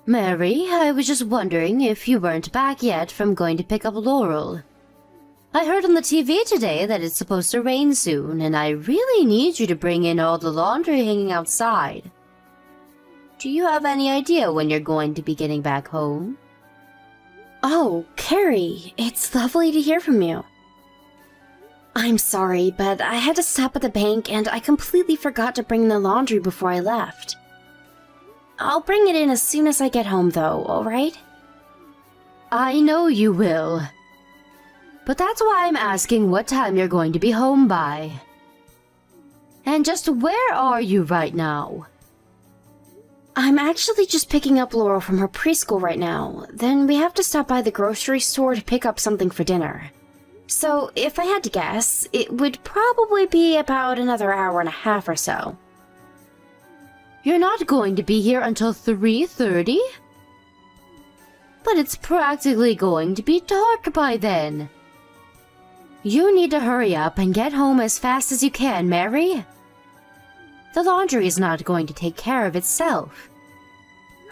Mary, I was just wondering if you weren't back yet from going to pick up Laurel. I heard on the TV today that it's supposed to rain soon, and I really need you to bring in all the laundry hanging outside. Do you have any idea when you're going to be getting back home? Oh, Carrie, it's lovely to hear from you. I'm sorry, but I had to stop at the bank and I completely forgot to bring the laundry before I left. I'll bring it in as soon as I get home though, alright? I know you will. But that's why I'm asking what time you're going to be home by. And just where are you right now? I'm actually just picking up Laurel from her preschool right now. Then we have to stop by the grocery store to pick up something for dinner. So, if I had to guess, it would probably be about another hour and a half or so. You're not going to be here until 3:30? But it's practically going to be dark by then. You need to hurry up and get home as fast as you can, Mary. The laundry is not going to take care of itself.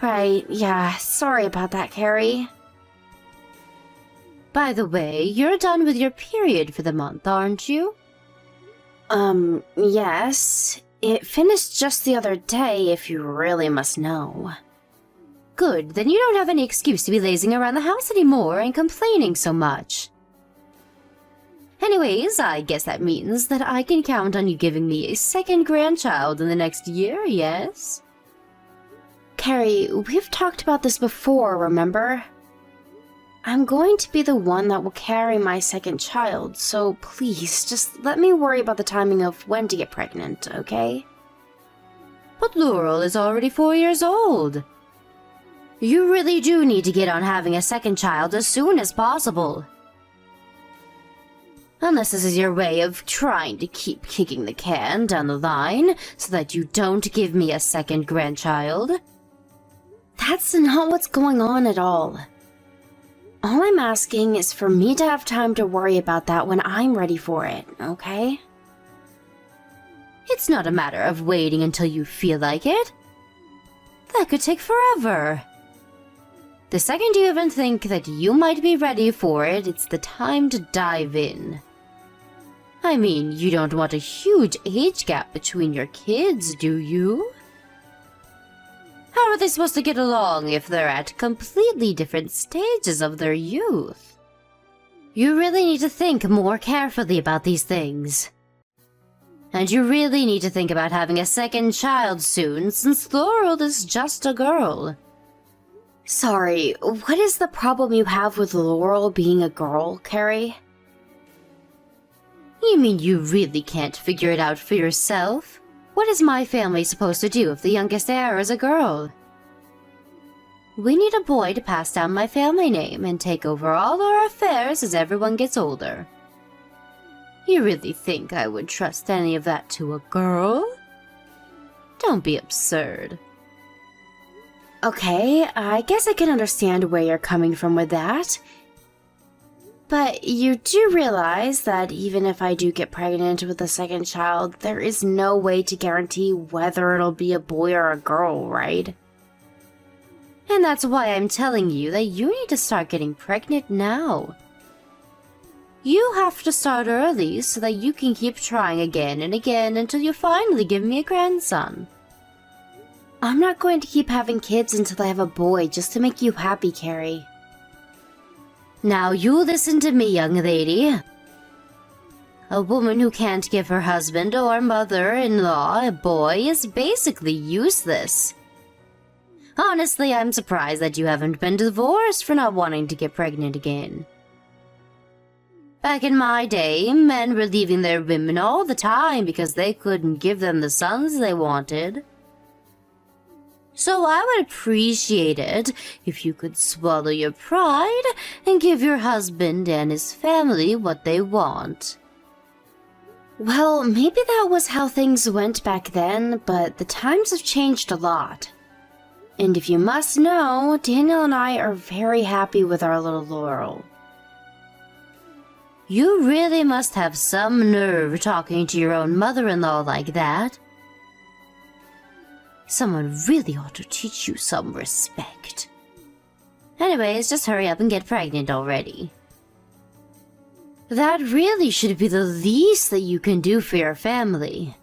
Right, yeah, sorry about that, Carrie. By the way, you're done with your period for the month, aren't you? Yes. It finished just the other day, if you really must know. Good, then you don't have any excuse to be lazing around the house anymore and complaining so much. Anyways, I guess that means that I can count on you giving me a second grandchild in the next year, yes? Carrie, we've talked about this before, remember? I'm going to be the one that will carry my second child, so please, just let me worry about the timing of when to get pregnant, okay? But Laurel is already 4 years old. You really do need to get on having a second child as soon as possible. Unless this is your way of trying to keep kicking the can down the line so that you don't give me a second grandchild. That's not what's going on at all. All I'm asking is for me to have time to worry about that when I'm ready for it, okay? It's not a matter of waiting until you feel like it. That could take forever. The second you even think that you might be ready for it, it's the time to dive in. I mean, you don't want a huge age gap between your kids, do you? How are they supposed to get along if they're at completely different stages of their youth? You really need to think more carefully about these things. And you really need to think about having a second child soon, since Laurel is just a girl. Sorry, what is the problem you have with Laurel being a girl, Carrie? You mean you really can't figure it out for yourself? What is my family supposed to do if the youngest heir is a girl? We need a boy to pass down my family name and take over all our affairs as everyone gets older. You really think I would trust any of that to a girl? Don't be absurd. Okay, I guess I can understand where you're coming from with that. But you do realize that even if I do get pregnant with a second child, there is no way to guarantee whether it'll be a boy or a girl, right? And that's why I'm telling you that you need to start getting pregnant now. You have to start early so that you can keep trying again and again until you finally give me a grandson. I'm not going to keep having kids until I have a boy just to make you happy, Carrie. Now you listen to me, young lady. A woman who can't give her husband or mother-in-law a boy is basically useless. Honestly, I'm surprised that you haven't been divorced for not wanting to get pregnant again. Back in my day, men were leaving their women all the time because they couldn't give them the sons they wanted. So I would appreciate it if you could swallow your pride and give your husband and his family what they want. Well, maybe that was how things went back then, but the times have changed a lot. And if you must know, Daniel and I are very happy with our little Laurel. You really must have some nerve talking to your own mother-in-law like that. Someone really ought to teach you some respect. Anyways, just hurry up and get pregnant already. That really should be the least that you can do for your family.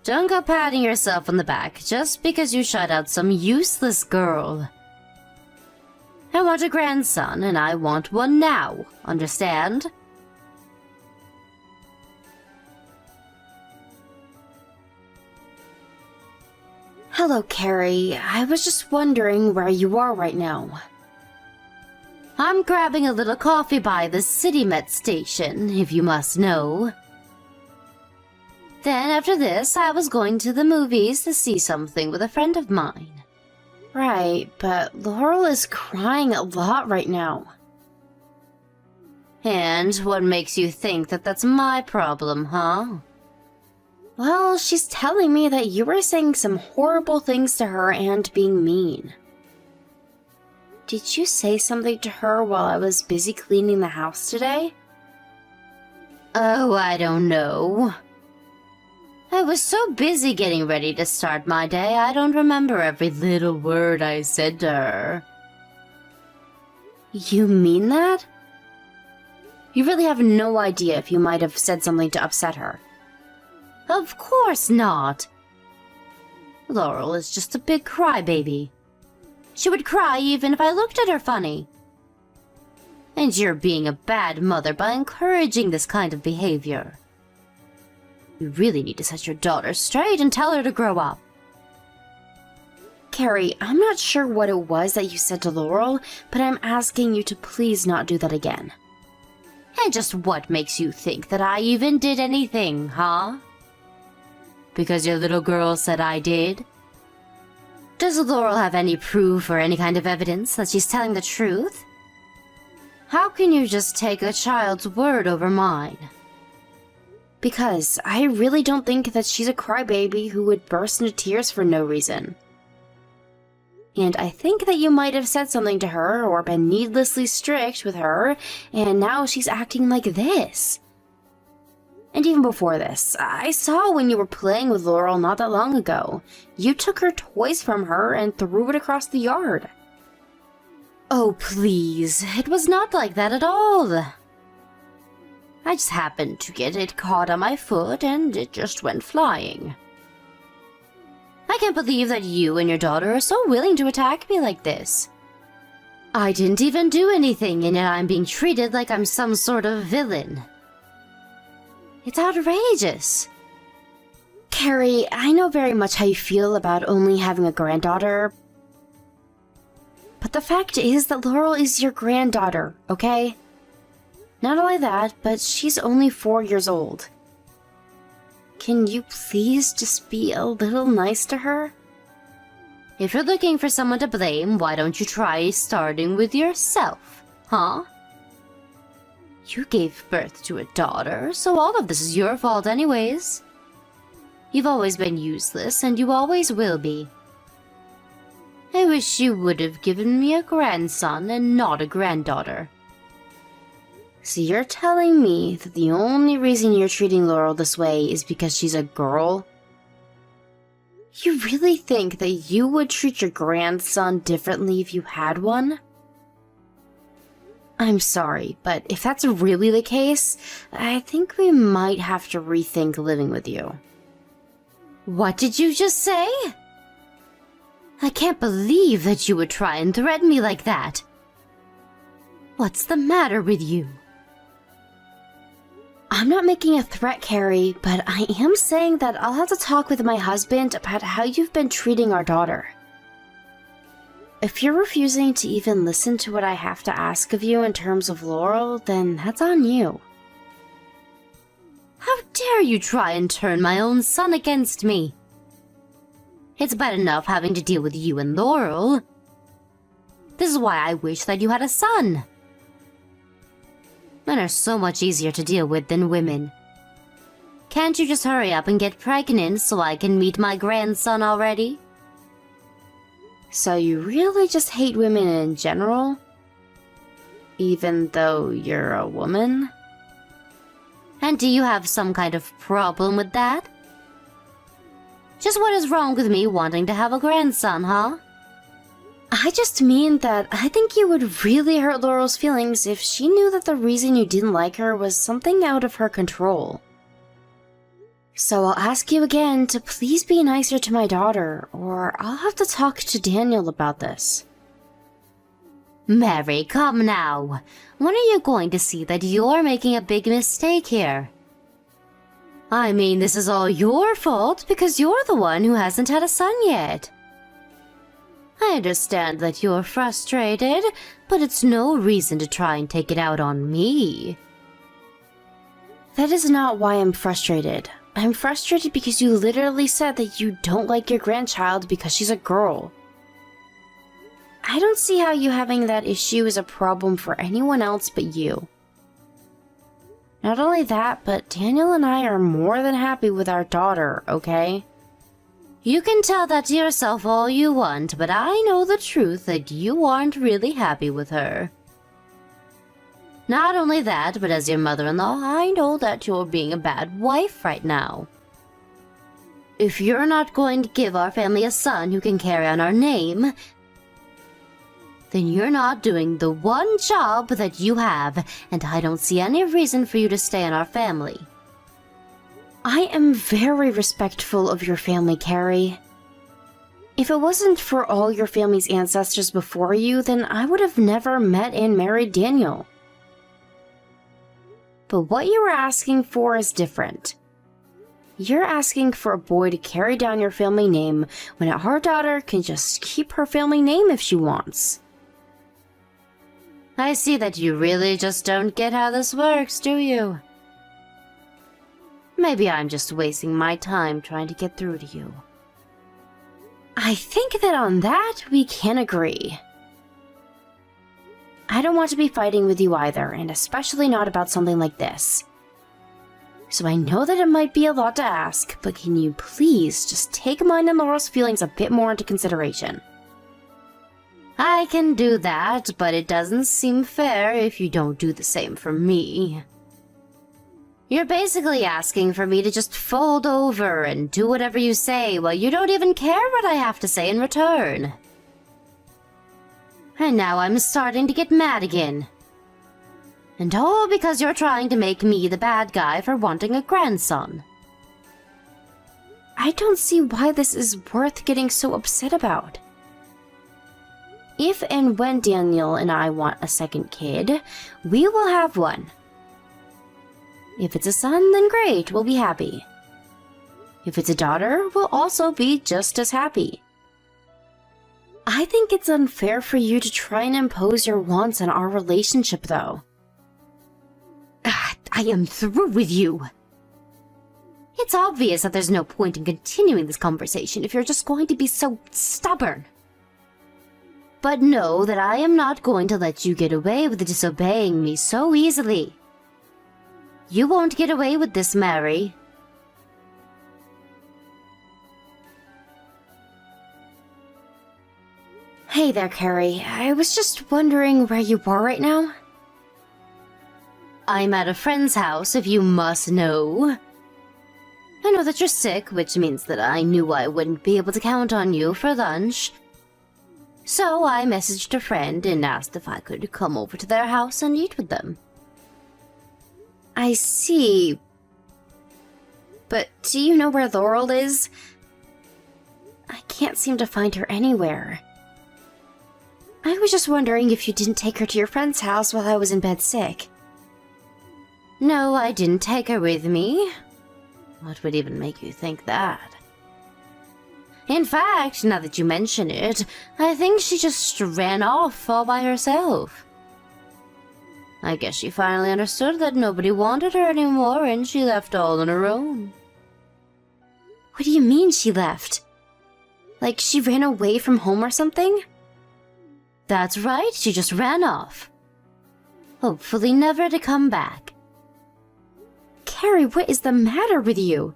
Don't go patting yourself on the back just because you shut out some useless girl. I want a grandson, and I want one now, understand? Hello, Carrie. I was just wondering where you are right now. I'm grabbing a little coffee by the City Met station, if you must know. Then after this, I was going to the movies to see something with a friend of mine. Right, but Laurel is crying a lot right now. And what makes you think that that's my problem, huh? Well, she's telling me that you were saying some horrible things to her and being mean. Did you say something to her while I was busy cleaning the house today? Oh, I don't know. I was so busy getting ready to start my day, I don't remember every little word I said to her. You mean that? You really have no idea if you might have said something to upset her. Of course not. Laurel is just a big crybaby. She would cry even if I looked at her funny. And you're being a bad mother by encouraging this kind of behavior. You really need to set your daughter straight and tell her to grow up. Carrie, I'm not sure what it was that you said to Laurel, but I'm asking you to please not do that again. And just what makes you think that I even did anything, huh? Because your little girl said I did? Does Laurel have any proof or any kind of evidence that she's telling the truth? How can you just take a child's word over mine? Because I really don't think that she's a crybaby who would burst into tears for no reason. And I think that you might have said something to her or been needlessly strict with her, and now she's acting like this. And even before this, I saw when you were playing with Laurel not that long ago. You took her toys from her and threw it across the yard. Oh, please. It was not like that at all. I just happened to get it caught on my foot and it just went flying. I can't believe that you and your daughter are so willing to attack me like this. I didn't even do anything and yet I'm being treated like I'm some sort of villain. It's outrageous. Carrie, I know very much how you feel about only having a granddaughter. But the fact is that Laurel is your granddaughter, okay? Not only that, but she's only 4 years old. Can you please just be a little nice to her? If you're looking for someone to blame, why don't you try starting with yourself, huh? You gave birth to a daughter, so all of this is your fault anyways. You've always been useless, and you always will be. I wish you would have given me a grandson and not a granddaughter. So you're telling me that the only reason you're treating Laurel this way is because she's a girl? You really think that you would treat your grandson differently if you had one? I'm sorry, but if that's really the case, I think we might have to rethink living with you. What did you just say? I can't believe that you would try and threaten me like that. What's the matter with you? I'm not making a threat, Carrie, but I am saying that I'll have to talk with my husband about how you've been treating our daughter. If you're refusing to even listen to what I have to ask of you in terms of Laurel, then that's on you. How dare you try and turn my own son against me? It's bad enough having to deal with you and Laurel. This is why I wish that you had a son. Men are so much easier to deal with than women. Can't you just hurry up and get pregnant so I can meet my grandson already? So you really just hate women in general? Even though you're a woman? And do you have some kind of problem with that? Just what is wrong with me wanting to have a grandson, huh? I just mean that I think you would really hurt Laurel's feelings if she knew that the reason you didn't like her was something out of her control. So I'll ask you again to please be nicer to my daughter, or I'll have to talk to Daniel about this. Mary, come now. When are you going to see that you're making a big mistake here? I mean, this is all your fault because you're the one who hasn't had a son yet. I understand that you're frustrated, but it's no reason to try and take it out on me. That is not why I'm frustrated. I'm frustrated because you literally said that you don't like your grandchild because she's a girl. I don't see how you having that issue is a problem for anyone else but you. Not only that, but Daniel and I are more than happy with our daughter, okay? You can tell that to yourself all you want, but I know the truth that you aren't really happy with her. Not only that, but as your mother-in-law, I know that you're being a bad wife right now. If you're not going to give our family a son who can carry on our name, then you're not doing the one job that you have, and I don't see any reason for you to stay in our family. I am very respectful of your family, Carrie. If it wasn't for all your family's ancestors before you, then I would have never met and married Daniel. But what you were asking for is different. You're asking for a boy to carry down your family name when our daughter can just keep her family name if she wants. I see that you really just don't get how this works, do you? Maybe I'm just wasting my time trying to get through to you. I think that on that, we can agree. I don't want to be fighting with you either, and especially not about something like this. So I know that it might be a lot to ask, but can you please just take mine and Laurel's feelings a bit more into consideration? I can do that, but it doesn't seem fair if you don't do the same for me. You're basically asking for me to just fold over and do whatever you say while you don't even care what I have to say in return. And now I'm starting to get mad again. And all because you're trying to make me the bad guy for wanting a grandson. I don't see why this is worth getting so upset about. If and when Daniel and I want a second kid, we will have one. If it's a son, then great, we'll be happy. If it's a daughter, we'll also be just as happy. I think it's unfair for you to try and impose your wants on our relationship, though. I am through with you. It's obvious that there's no point in continuing this conversation if you're just going to be so stubborn. But know that I am not going to let you get away with disobeying me so easily. You won't get away with this, Mary. Hey there, Carrie. I was just wondering where you are right now. I'm at a friend's house, if you must know. I know that you're sick, which means that I knew I wouldn't be able to count on you for lunch. So I messaged a friend and asked if I could come over to their house and eat with them. I see. But do you know where Laurel is? I can't seem to find her anywhere. I was just wondering if you didn't take her to your friend's house while I was in bed sick. No, I didn't take her with me. What would even make you think that? In fact, now that you mention it, I think she just ran off all by herself. I guess she finally understood that nobody wanted her anymore and she left all on her own. What do you mean she left? Like she ran away from home or something? That's right, she just ran off. Hopefully never to come back. Carrie, what is the matter with you?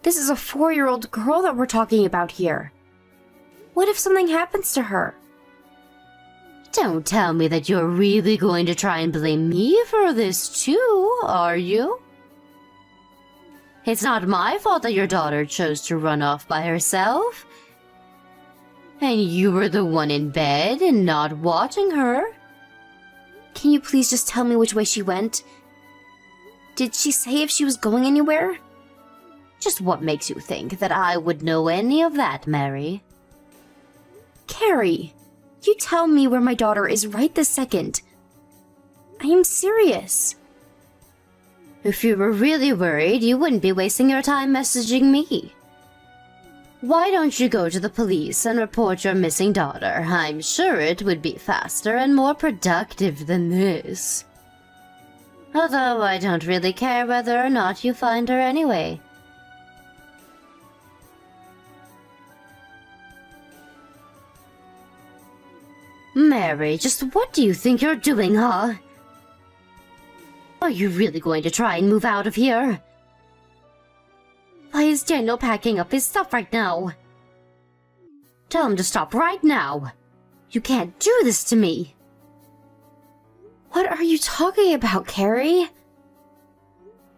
This is a 4-year-old girl that we're talking about here. What if something happens to her? Don't tell me that you're really going to try and blame me for this too, are you? It's not my fault that your daughter chose to run off by herself. And you were the one in bed and not watching her. Can you please just tell me which way she went? Did she say if she was going anywhere? Just what makes you think that I would know any of that, Mary? Carrie, you tell me where my daughter is right this second. I am serious. If you were really worried, you wouldn't be wasting your time messaging me. Why don't you go to the police and report your missing daughter? I'm sure it would be faster and more productive than this. Although I don't really care whether or not you find her anyway. Mary, just what do you think you're doing, huh? Are you really going to try and move out of here? Why is Daniel packing up his stuff right now? Tell him to stop right now. You can't do this to me. What are you talking about, Carrie?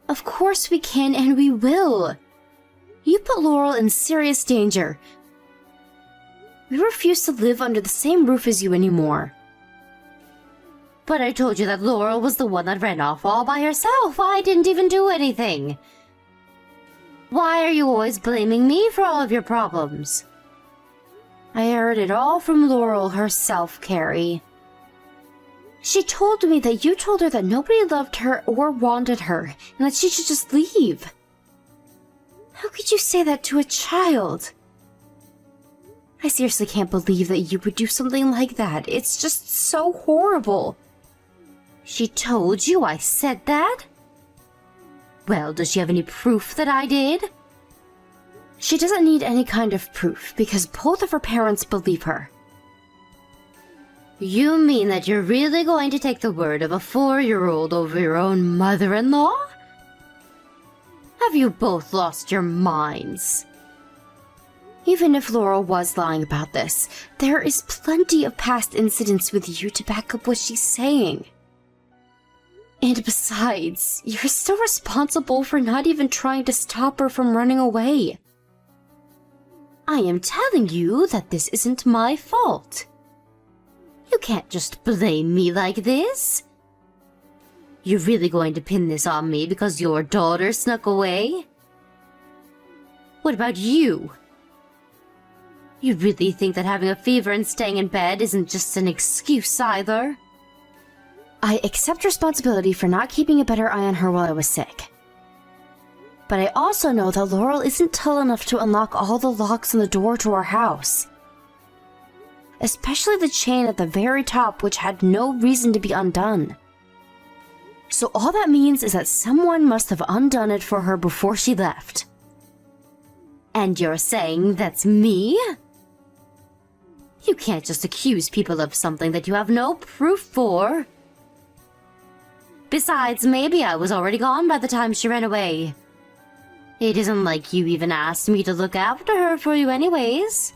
Of course we can and we will. You put Laurel in serious danger. We refuse to live under the same roof as you anymore. But I told you that Laurel was the one that ran off all by herself. I didn't even do anything. Why are you always blaming me for all of your problems? I heard it all from Laurel herself, Carrie. She told me that you told her that nobody loved her or wanted her, and that she should just leave. How could you say that to a child? I seriously can't believe that you would do something like that. It's just so horrible. She told you I said that? Well, does she have any proof that I did? She doesn't need any kind of proof, because both of her parents believe her. You mean that you're really going to take the word of a 4-year-old over your own mother-in-law? Have you both lost your minds? Even if Laurel was lying about this, there is plenty of past incidents with you to back up what she's saying. And besides, you're still responsible for not even trying to stop her from running away. I am telling you that this isn't my fault. You can't just blame me like this. You're really going to pin this on me because your daughter snuck away? What about you? You really think that having a fever and staying in bed isn't just an excuse either? I accept responsibility for not keeping a better eye on her while I was sick. But I also know that Laurel isn't tall enough to unlock all the locks on the door to our house. Especially the chain at the very top, which had no reason to be undone. So all that means is that someone must have undone it for her before she left. And you're saying that's me? You can't just accuse people of something that you have no proof for. Besides, maybe I was already gone by the time she ran away. It isn't like you even asked me to look after her for you anyways.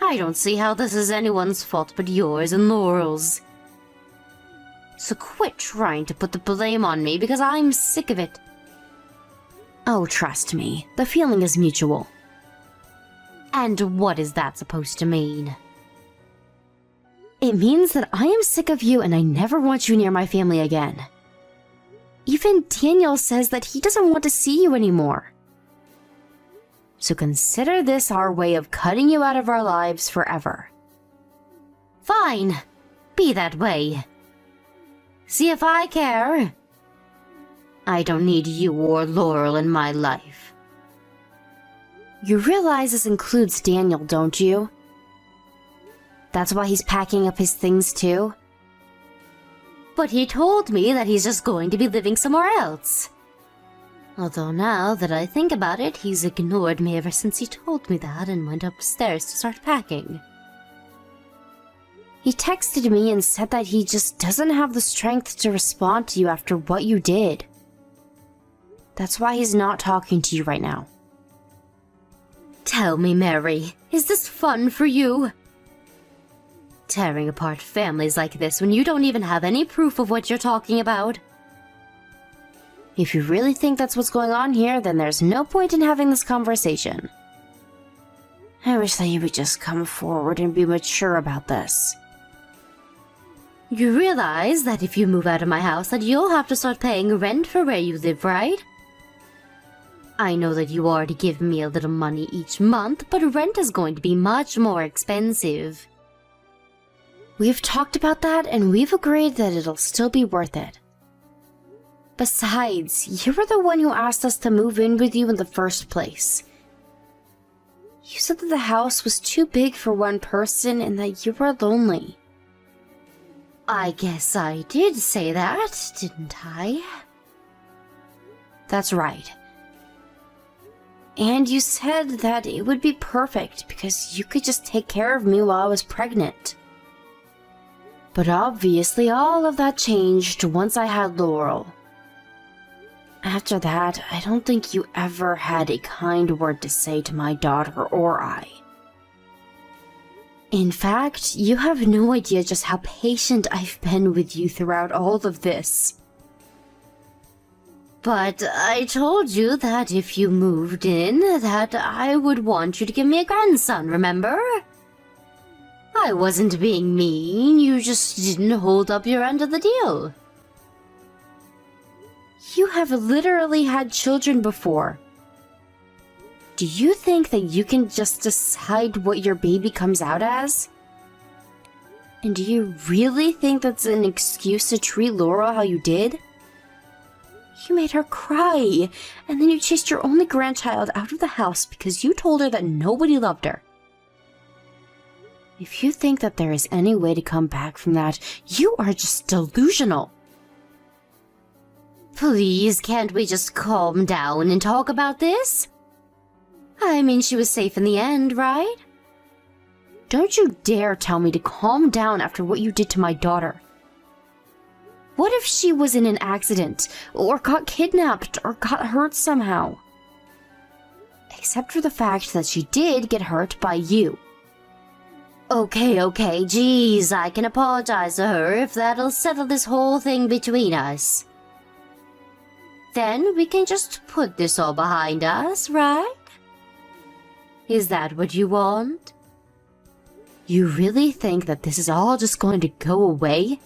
I don't see how this is anyone's fault but yours and Laurel's. So quit trying to put the blame on me because I'm sick of it. Oh, trust me, the feeling is mutual. And what is that supposed to mean? It means that I am sick of you and I never want you near my family again. Even Daniel says that he doesn't want to see you anymore. So consider this our way of cutting you out of our lives forever. Fine, be that way. See if I care. I don't need you or Laurel in my life. You realize this includes Daniel, don't you? That's why he's packing up his things too? But he told me that he's just going to be living somewhere else. Although now that I think about it, he's ignored me ever since he told me that and went upstairs to start packing. He texted me and said that he just doesn't have the strength to respond to you after what you did. That's why he's not talking to you right now. Tell me, Mary, is this fun for you? Tearing apart families like this when you don't even have any proof of what you're talking about? If you really think that's what's going on here, then there's no point in having this conversation. I wish that you would just come forward and be mature about this. You realize that if you move out of my house that you'll have to start paying rent for where you live, right? I know that you already give me a little money each month, but rent is going to be much more expensive. We've talked about that, and we've agreed that it'll still be worth it. Besides, you were the one who asked us to move in with you in the first place. You said that the house was too big for one person and that you were lonely. I guess I did say that, didn't I? That's right. And you said that it would be perfect because you could just take care of me while I was pregnant. But obviously all of that changed once I had Laurel. After that, I don't think you ever had a kind word to say to my daughter or I. In fact, you have no idea just how patient I've been with you throughout all of this. But I told you that if you moved in, that I would want you to give me a grandson, remember? I wasn't being mean, you just didn't hold up your end of the deal. You have literally had children before. Do you think that you can just decide what your baby comes out as? And do you really think that's an excuse to treat Laura how you did? You made her cry, and then you chased your only grandchild out of the house because you told her that nobody loved her. If you think that there is any way to come back from that, you are just delusional. Please, can't we just calm down and talk about this? I mean, she was safe in the end, right? Don't you dare tell me to calm down after what you did to my daughter. What if she was in an accident, or got kidnapped, or got hurt somehow? Except for the fact that she did get hurt by you. Okay, geez, I can apologize to her if that'll settle this whole thing between us. Then we can just put this all behind us, right? Is that what you want? You really think that this is all just going to go away?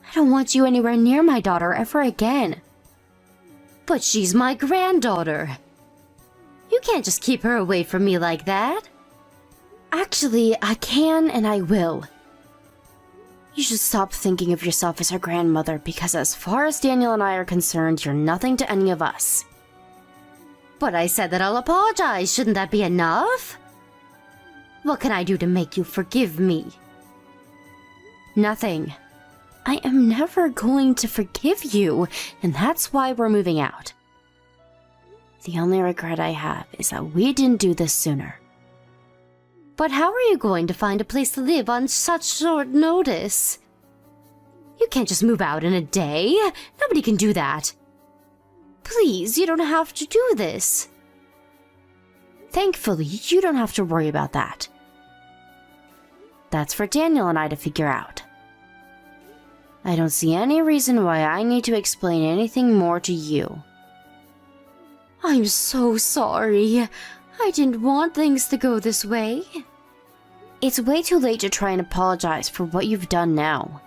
I don't want you anywhere near my daughter ever again. But she's my granddaughter. You can't just keep her away from me like that. Actually, I can and I will. You should stop thinking of yourself as her grandmother because as far as Daniel and I are concerned, you're nothing to any of us. But I said that I'll apologize. Shouldn't that be enough? What can I do to make you forgive me? Nothing. I am never going to forgive you, and that's why we're moving out. The only regret I have is that we didn't do this sooner. But how are you going to find a place to live on such short notice? You can't just move out in a day. Nobody can do that. Please, you don't have to do this. Thankfully, you don't have to worry about that. That's for Daniel and I to figure out. I don't see any reason why I need to explain anything more to you. I'm so sorry. I didn't want things to go this way. It's way too late to try and apologize for what you've done now.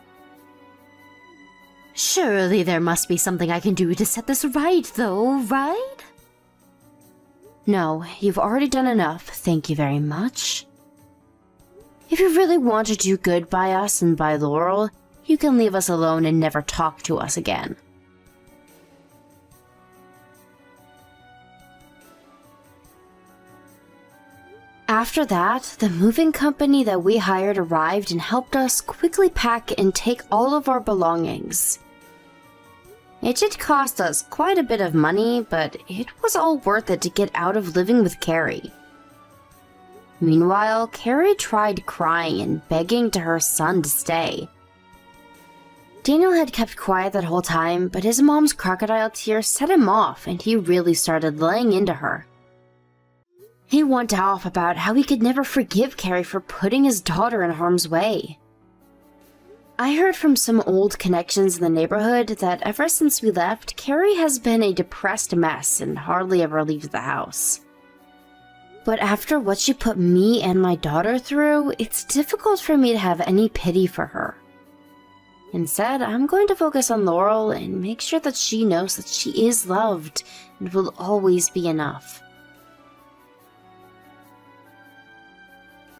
Surely there must be something I can do to set this right, though, right? No, you've already done enough, thank you very much. If you really want to do good by us and by Laurel, you can leave us alone and never talk to us again. After that, the moving company that we hired arrived and helped us quickly pack and take all of our belongings. It did cost us quite a bit of money, but it was all worth it to get out of living with Carrie. Meanwhile, Carrie tried crying and begging to her son to stay. Daniel had kept quiet that whole time, but his mom's crocodile tears set him off and he really started laying into her. He went off about how he could never forgive Carrie for putting his daughter in harm's way. I heard from some old connections in the neighborhood that ever since we left, Carrie has been a depressed mess and hardly ever leaves the house. But after what she put me and my daughter through, it's difficult for me to have any pity for her. Instead, I'm going to focus on Laurel and make sure that she knows that she is loved and will always be enough.